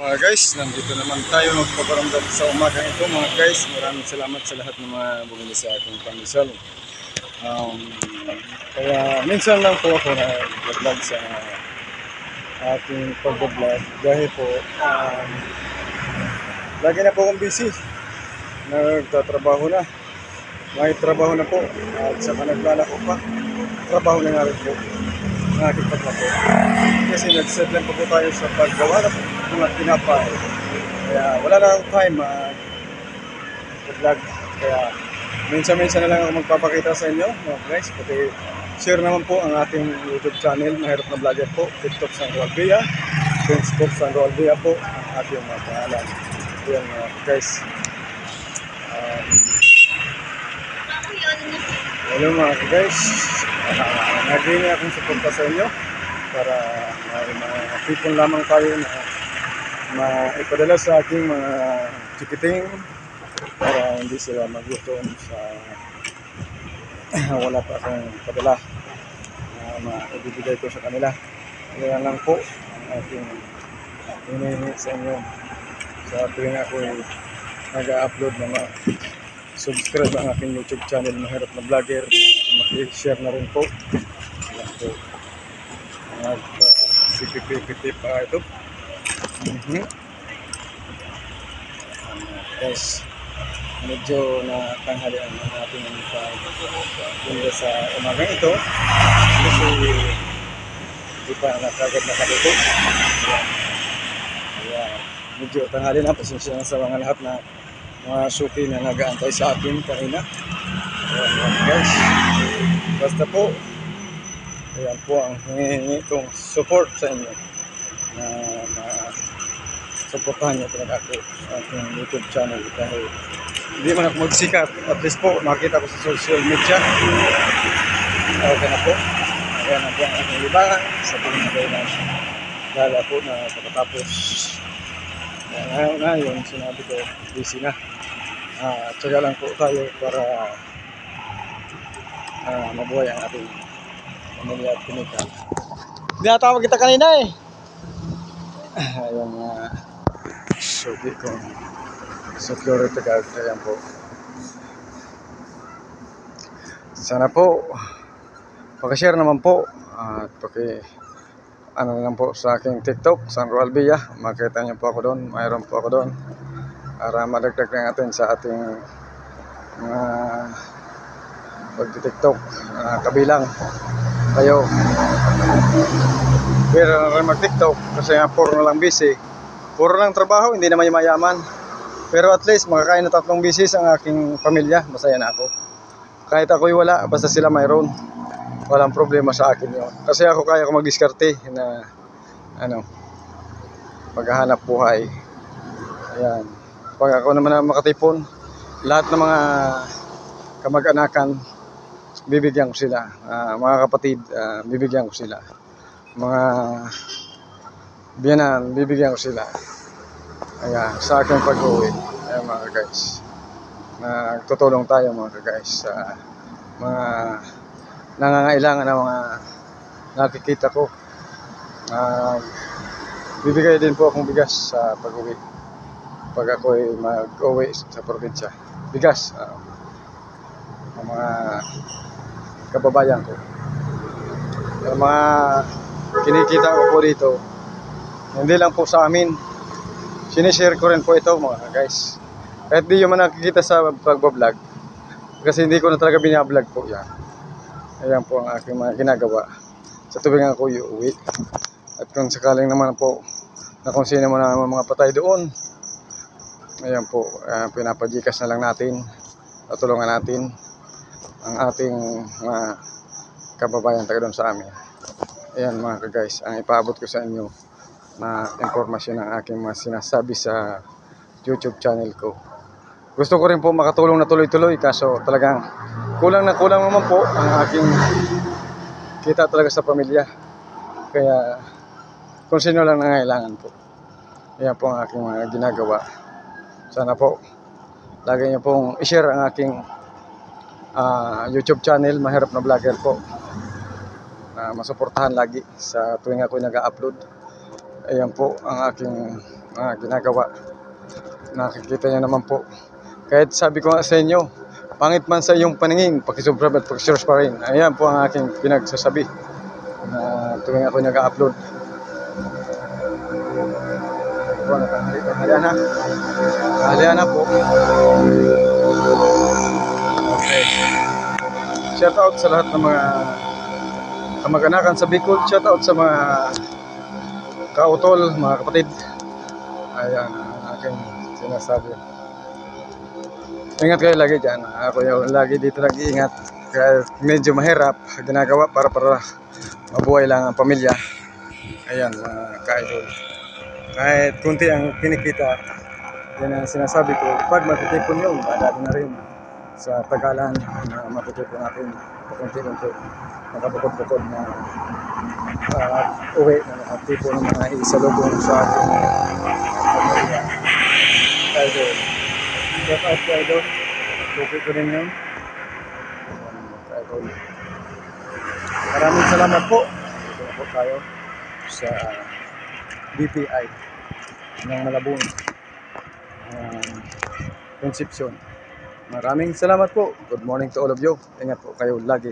Mga guys, nandito naman tayo magpaparamdam sa umagang ito mga guys. Maraming salamat sa lahat ng mga bumili sa ating pandesal. Kaya minsan lang po ako nag-vlog sa ating pag-vlog dahil po lagi na po akong busy. Nagtatrabaho na. May trabaho na po at saka naglalako pa. Trabaho na nga rin po ng ating paglako. Kasi nag-settle po tayo sa paggawa na po mga tinapay. Kaya wala na akong time mag-vlog. Kaya minsan-minsan na lang ako magpapakita sa inyo mga guys. Pati share naman po ang ating YouTube channel, Mahirap na Vlogger po. TikTok Sandro Albia, Facebook Sandro Albia po ang ating mga pangalan. Yan guys. Hello mga guys. Naging akong suporta sa inyo para maipon lamang tayo na maipadala sa aking mga chikiting para hindi sila magutom sa wala pa akong padala na maibibigay ko sa kanila. Kaya lang po ang aking hinihingi sa inyo sa tuwing ako nag-upload na subscribe ang aking YouTube channel, Mahirap na Vlogger. Maki-share na rin po. Ayan po. CPP pa ito. Guys, medyo natanghalian ang ating pagpunta sa umagang ito. Kasi hindi pa nakagad nakaluto. Kaya medyo tanghali na. Pasensya na sa mga lahat na mga suki na nag-aantay sa akin kanina. Ayan guys, basta po ayan po ang hinihingi kong support sa inyo na supportahan nyo talaga ako sa aking YouTube channel dahil hindi man ako magsikat, at least po makita ko sa social media. Okay na po, ayan na po ang aking libangan sa tuwing na kayo na dala po na pagkatapos na yun sinabi ko busy na. Tsaga lang po tayo para mabuhay ang ating pamilya at kinikal. Tinatawag kita kanina eh. Ayun suki kong security guard. Ayan po. Sana po pakishare naman po at ano lang po sa aking TikTok Sandro Albia. Makita niyo po ako doon, mayroon po ako doon para madagdag natin sa ating mga pagti-TikTok. Kabilang kayo pero mag-TikTok kasi puro na lang busy, puro lang trabaho, hindi naman mayaman, pero at least makakain na 3 bisis ang aking pamilya, masaya na ako. Kahit ako'y wala, basta sila mayroon, walang problema sa akin yun. Kasi ako kaya ko mag-diskarte na maghahanap buhay. Ayan. Pag ako naman na makatipon, lahat ng mga kamag-anakan bibigyan ko sila, mga kapatid, bibigyan ko sila, mga biyanan bibigyan ko sila. Ayan, sa aking pag-uwi. Ayan mga guys, nagtutulong tayo mga guys sa mga nangangailangan ng mga nakikita ko. Bibigay din po akong bigas sa pag-uwi pag ako'y mag-uwi sa probinsya. Bigas ang mga kababayan ko. Yung mga kinikita ko po dito, hindi lang po sa amin, sinishare ko rin po ito mga guys. Kahit di yung man nakikita sa pagbablog, kasi hindi ko na talaga binablog po yan. Ayan po ang aking mga ginagawa sa tuwing ako uuwi. At kung sakaling naman po na kung sino man ang mga patay doon, ayan po, pinapajikas na lang natin, tutulungan natin ang ating mga kababayan taga doon sa amin. Ayan mga guys, ang ipaabot ko sa inyo na impormasyon ng aking mga sinasabi sa YouTube channel ko. Gusto ko rin po makatulong na tuloy-tuloy, kaso talagang kulang na kulang naman po ang aking kita talaga sa pamilya. Kaya kung sino lang nangailangan po, ayan po ang aking mga ginagawa. Sana po lagi niyo pong i-share ang aking YouTube channel, Mahirap na Vlogger po, masuportahan lagi sa tuwing ako nag-upload. Ayan po ang aking ginagawa. Nakikita niyo naman po. Kahit sabi ko nga sa inyo, pangit man sa iyong paningin, pakisubscribe at pakishare pa rin. Ayan po ang aking pinagsasabi na tuwing ako nag-upload. Po, tanghalian na. Tanghalian na po. Okay. Shout out sa lahat ng mga kamag-anakan sa Bicol. Shout out sa mga kautol, mga kapatid. Ayan ang aking sinasabi. Ingat kayo lagi dyan. Ako yung lagi dito nag-iingat. Kaya medyo mahirap ginagawa para mabuhay lang ang pamilya. Ayan mga ka-idol. Kahit kunti ang kinikita, yan ang sinasabi ko, pag matitipon yun, dadali na rin sa tagalan na matitipon natin pakunti-kunti, nakabukod-bukod na uwi na nakatipon ng mga isalubong sa ating pamilya. Idol. Shout out to idol. Tupi ko rin yun. Idol. Maraming salamat po. Ito na po tayo sa BPI ng Malabon, Concepcion. Maraming salamat po. Good morning to all of you. Ingat po kayo lagi.